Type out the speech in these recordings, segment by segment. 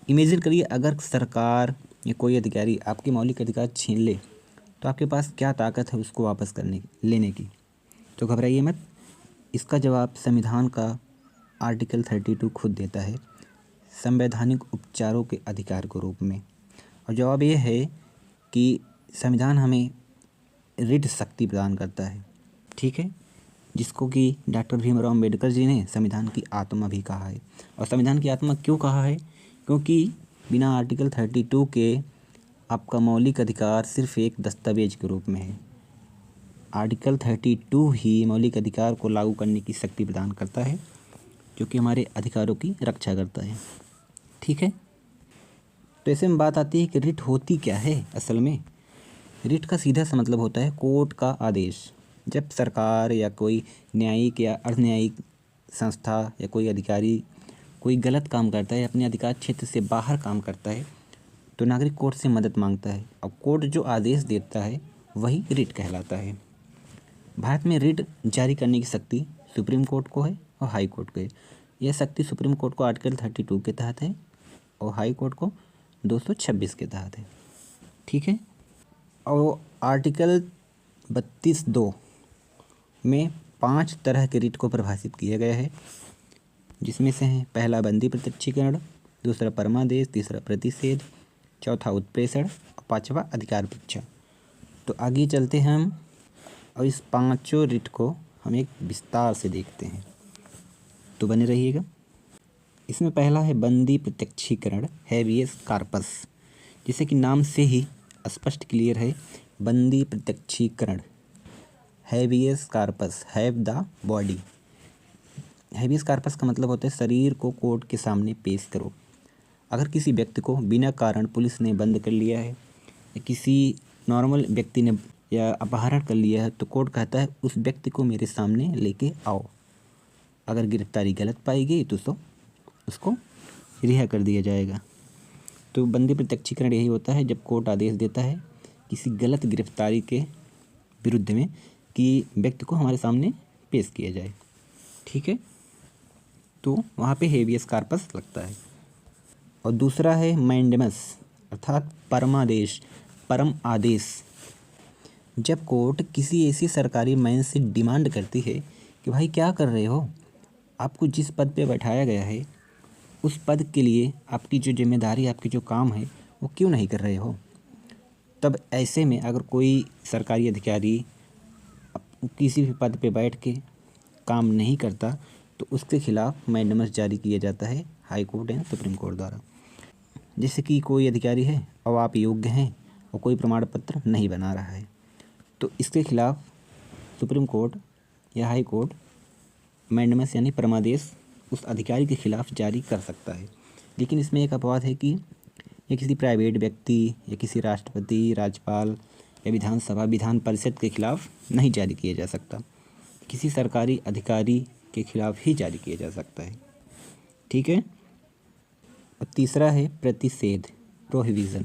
Imagine करिए अगर सरकार या कोई अधिकारी आपके मौलिक अधिकार छीन ले तो आपके पास क्या ताकत है उसको वापस करने लेने की। तो घबराइए मत, इसका जवाब संविधान का आर्टिकल 32 खुद देता है, संवैधानिक उपचारों के अधिकार के रूप में। और जवाब ये है कि संविधान हमें रिट शक्ति प्रदान करता है, ठीक है, जिसको कि डॉक्टर भीमराव अम्बेडकर जी ने संविधान की आत्मा भी कहा है। और संविधान की आत्मा क्यों कहा है? क्योंकि बिना आर्टिकल 32 के आपका मौलिक अधिकार सिर्फ एक दस्तावेज के रूप में है। आर्टिकल 32 ही मौलिक अधिकार को लागू करने की शक्ति प्रदान करता है, जो कि हमारे अधिकारों की रक्षा करता है, ठीक है। तो ऐसे में बात आती है कि रिट होती क्या है असल में। रिट का सीधा सा मतलब होता है कोर्ट का आदेश। जब सरकार या कोई न्यायिक या अर्ध न्यायिक संस्था या कोई अधिकारी कोई गलत काम करता है, अपने अधिकार क्षेत्र से बाहर काम करता है, तो नागरिक कोर्ट से मदद मांगता है। और कोर्ट जो आदेश देता है वही रिट कहलाता है। भारत में रिट जारी करने की शक्ति सुप्रीम कोर्ट को है और हाई कोर्ट को है। यह शक्ति सुप्रीम कोर्ट को आर्टिकल 32 के तहत है और हाई कोर्ट को 226 के तहत है, ठीक है। और आर्टिकल 32(2) में 5 तरह के रिट को परिभाषित किया गया है, जिसमें से हैं पहला बंदी प्रत्यक्षीकरण, दूसरा परमादेश, तीसरा प्रतिषेध, चौथा उत्प्रेषण और पांचवा अधिकार परीक्षा। तो आगे चलते हैं हम और इस पांचों रिट को हम एक विस्तार से देखते हैं, तो बने रहिएगा। इसमें पहला है बंदी प्रत्यक्षीकरण, हैबियस कार्पस, जिसे कि नाम से ही स्पष्ट क्लियर है, बंदी प्रत्यक्षीकरण, habeas corpus, have the body. Habeas corpus का मतलब होता है शरीर को कोर्ट के सामने पेश करो। अगर किसी व्यक्ति को बिना कारण पुलिस ने बंद कर लिया है या किसी नॉर्मल व्यक्ति ने या अपहरण कर लिया है, तो कोर्ट कहता है उस व्यक्ति को मेरे सामने लेके आओ। अगर गिरफ्तारी गलत पाई गई तो उसको रिहा कर दिया जाएगा। तो बंदी प्रत्यक्षीकरण यही होता है जब कोर्ट आदेश देता है किसी गलत गिरफ्तारी के विरुद्ध में कि व्यक्ति को हमारे सामने पेश किया जाए, ठीक है। तो वहाँ पे हेबियस कार्पस लगता है। और दूसरा है मैंडेमस अर्थात परमादेश, परम आदेश। जब कोर्ट किसी ऐसी सरकारी मैन से डिमांड करती है कि भाई क्या कर रहे हो, आपको जिस पद पे बैठाया गया है उस पद के लिए आपकी जो जिम्मेदारी, आपकी जो काम है वो क्यों नहीं कर रहे हो, तब ऐसे में अगर कोई सरकारी अधिकारी किसी भी पद पे बैठ के काम नहीं करता तो उसके खिलाफ मैंडेमस जारी किया जाता है high court and supreme court द्वारा। जैसे कि कोई अधिकारी है और आप योग्य हैं और कोई प्रमाण पत्र नहीं बना रहा है, तो इसके खिलाफ सुप्रीम कोर्ट या हाई कोर्ट मैंडेमस यानी परमादेश उस अधिकारी के खिलाफ जारी कर सकता है। लेकिन इसमें एक अपवाद है कि यह किसी प्राइवेट व्यक्ति या किसी राष्ट्रपति, राज्यपाल या विधानसभा, विधान परिषद के खिलाफ नहीं जारी किया जा सकता, किसी सरकारी अधिकारी के खिलाफ ही जारी किया जा सकता है, ठीक है। और तीसरा है प्रतिषेध, प्रोहिबिशन।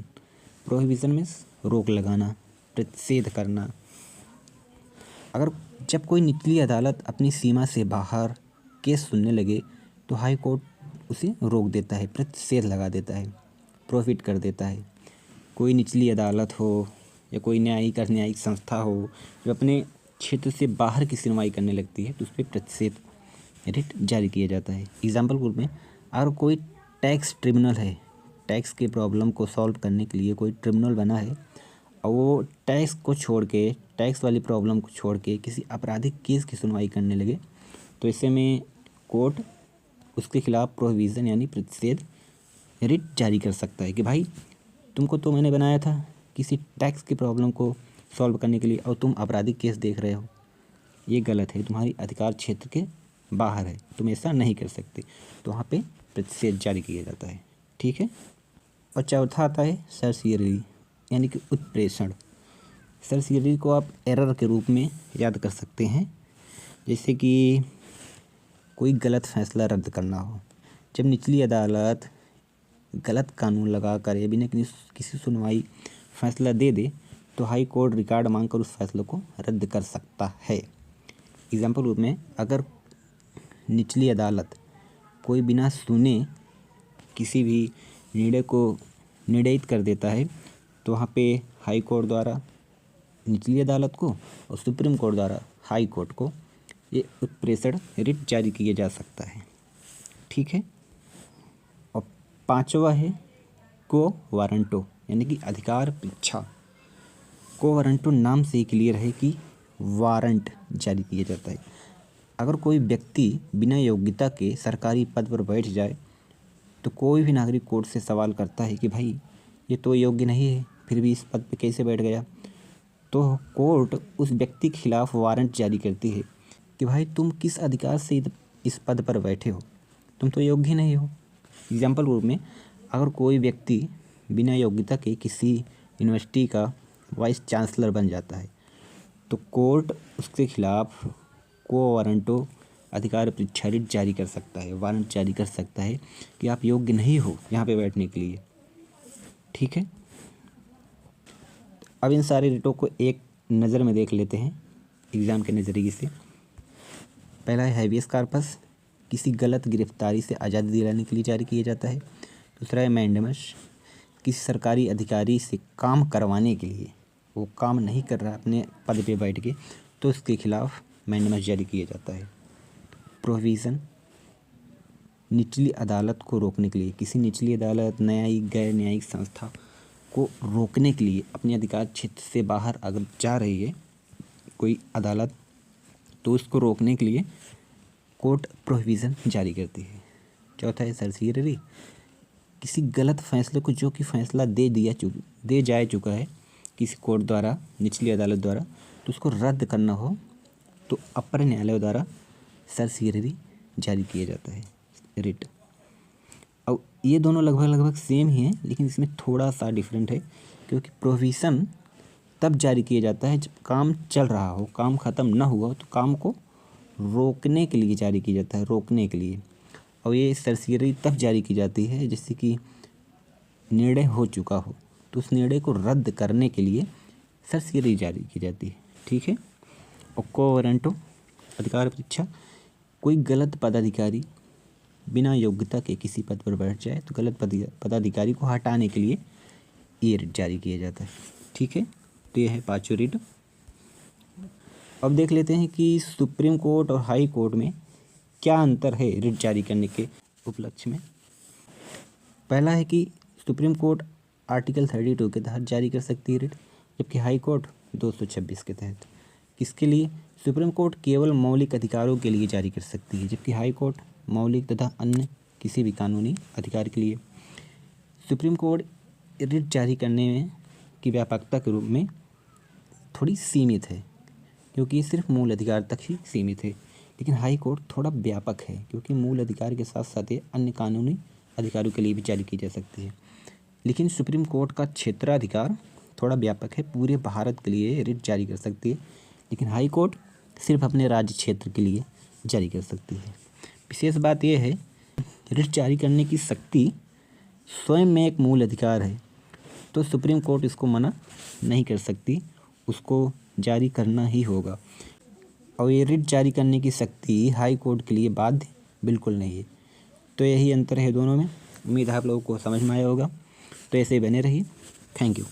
प्रोहिबिशन मीन्स रोक लगाना, प्रतिषेध करना। अगर जब कोई निचली अदालत अपनी सीमा से बाहर केस सुनने लगे तो हाई कोर्ट उसे रोक देता है, प्रतिषेध लगा देता है, प्रोहिबिट कर देता है। कोई निचली अदालत हो या कोई न्यायिक न्यायिक संस्था हो जो अपने क्षेत्र से बाहर की सुनवाई करने लगती है तो उस पर प्रतिषेध रिट जारी किया जाता है। एग्जाम्पल के रूप में अगर कोई टैक्स ट्रिब्यूनल है, टैक्स के प्रॉब्लम को सॉल्व करने के लिए कोई ट्रिब्यूनल बना है और वो टैक्स को छोड़ के, टैक्स वाली प्रॉब्लम को छोड़ के किसी आपराधिक केस की सुनवाई करने लगे, तो ऐसे में कोर्ट उसके खिलाफ प्रोहिबिशन यानी प्रतिषेध रिट जारी कर सकता है कि भाई तुमको तो मैंने बनाया था किसी टैक्स की प्रॉब्लम को सॉल्व करने के लिए और तुम आपराधिक केस देख रहे हो, ये गलत है, तुम्हारी अधिकार क्षेत्र के बाहर है, तुम ऐसा नहीं कर सकते। तो वहाँ पे प्रतिषेध जारी किया जाता है, ठीक है। और चौथा आता है सर्सियरी यानी कि उत्प्रेषण। सर्सियरी को आप एरर के रूप में याद कर सकते हैं, जैसे कि कोई गलत फैसला रद्द करना हो। जब निचली अदालत गलत कानून लगा कर या बिना किसी सुनवाई फैसला दे दे तो हाई कोर्ट रिकॉर्ड मांगकर उस फैसले को रद्द कर सकता है। एग्जाम्पल रूप में अगर निचली अदालत कोई बिना सुने किसी भी निर्णय को निर्णयित कर देता है तो वहाँ पे हाई कोर्ट द्वारा निचली अदालत को और सुप्रीम कोर्ट द्वारा हाई कोर्ट को ये उत्प्रेषण रिट जारी किया जा सकता है। ठीक है। और पांचवा है को वारंटो यानी कि अधिकार परीक्षा। को वारंटो नाम से ही क्लियर है कि वारंट जारी किया जाता है। अगर कोई व्यक्ति बिना योग्यता के सरकारी पद पर बैठ जाए तो कोई भी नागरिक कोर्ट से सवाल करता है कि भाई ये तो योग्य नहीं है, फिर भी इस पद पे कैसे बैठ गया। तो कोर्ट उस व्यक्ति के खिलाफ वारंट जारी करती है कि भाई तुम किस अधिकार से इस पद पर बैठे हो, तुम तो योग्य नहीं हो। एग्जाम्पल रूप में अगर कोई व्यक्ति बिना योग्यता के किसी यूनिवर्सिटी का वाइस चांसलर बन जाता है तो कोर्ट उसके खिलाफ को वारंटो अधिकार परीक्षा रिट जारी कर सकता है, वारंट जारी कर सकता है कि आप योग्य नहीं हो यहाँ पे बैठने के लिए। ठीक है। अब इन सारे रिटों को एक नज़र में देख लेते हैं एग्ज़ाम के नज़रिए से। पहला है हैबियस कॉर्पस, किसी गलत गिरफ्तारी से आज़ादी दिलाने के लिए जारी किया जाता है। दूसरा है मैंडेमस, किसी सरकारी अधिकारी से काम करवाने के लिए, वो काम नहीं कर रहा अपने पद पे बैठ के, तो उसके खिलाफ मैंडेमस जारी किया जाता है। प्रोविज़न, निचली अदालत को रोकने के लिए, किसी निचली अदालत, न्यायिक, गैर न्यायिक संस्था को रोकने के लिए अपने अधिकार क्षेत्र से बाहर अगर जा रही है कोई अदालत तो उसको रोकने के लिए कोर्ट प्रोविज़न जारी करती है। चौथा है सर्सियरी, किसी गलत फैसले को जो कि फैसला दे जा चुका है किसी कोर्ट द्वारा, निचली अदालत द्वारा, तो उसको रद्द करना हो तो अपर न्यायालय द्वारा सर्सियरी जारी किया जाता है रिट। अब ये दोनों लगभग सेम ही हैं, लेकिन इसमें थोड़ा सा डिफरेंट है क्योंकि प्रोविज़न तब जारी किया जाता है जब काम चल रहा हो, काम ख़त्म ना हुआ हो तो काम को रोकने के लिए जारी किया जाता है, रोकने के लिए। और ये सर्सियरी तब जारी की जाती है जैसे कि निर्णय हो चुका हो तो उस निर्णय को रद्द करने के लिए सर्सियरी जारी की जाती है। ठीक है। और को वारंटो अधिकार परीक्षा, कोई गलत पदाधिकारी बिना योग्यता के किसी पद पर बैठ जाए तो गलत पदाधिकारी को हटाने के लिए ये रिट जारी किया जाता है। ठीक है। तो ये है पाँचों रिट। अब देख लेते हैं कि सुप्रीम कोर्ट और हाई कोर्ट में क्या अंतर है रिट जारी करने के उपलक्ष्य में। पहला है कि सुप्रीम कोर्ट आर्टिकल 32 के तहत जारी कर सकती है रिट, जबकि हाई कोर्ट 226 के तहत। किसके लिए? सुप्रीम कोर्ट केवल मौलिक अधिकारों के लिए जारी कर सकती है, जबकि हाई कोर्ट मौलिक तथा अन्य किसी भी कानूनी अधिकार के लिए। सुप्रीम कोर्ट रिट जारी करने में की व्यापकता के रूप में थोड़ी सीमित है क्योंकि ये सिर्फ मूल अधिकार तक ही सीमित है, लेकिन हाई कोर्ट थोड़ा व्यापक है क्योंकि मूल अधिकार के साथ साथ ये अन्य कानूनी अधिकारों के लिए भी जारी की जा सकती है। लेकिन सुप्रीम कोर्ट का क्षेत्राधिकार थोड़ा व्यापक है, पूरे भारत के लिए रिट जारी कर सकती है, लेकिन हाई कोर्ट सिर्फ अपने राज्य क्षेत्र के लिए जारी कर सकती है। विशेष बात यह है रिट जारी करने की शक्ति स्वयं में एक मूल अधिकार है, तो सुप्रीम कोर्ट इसको मना नहीं कर सकती, उसको जारी करना ही होगा। और ये रिट जारी करने की शक्ति हाई कोर्ट के लिए बाध्य बिल्कुल नहीं है। तो यही अंतर है दोनों में। उम्मीद है आप लोगों को समझ में आया होगा। तो ऐसे ही बने रहिए। Thank you.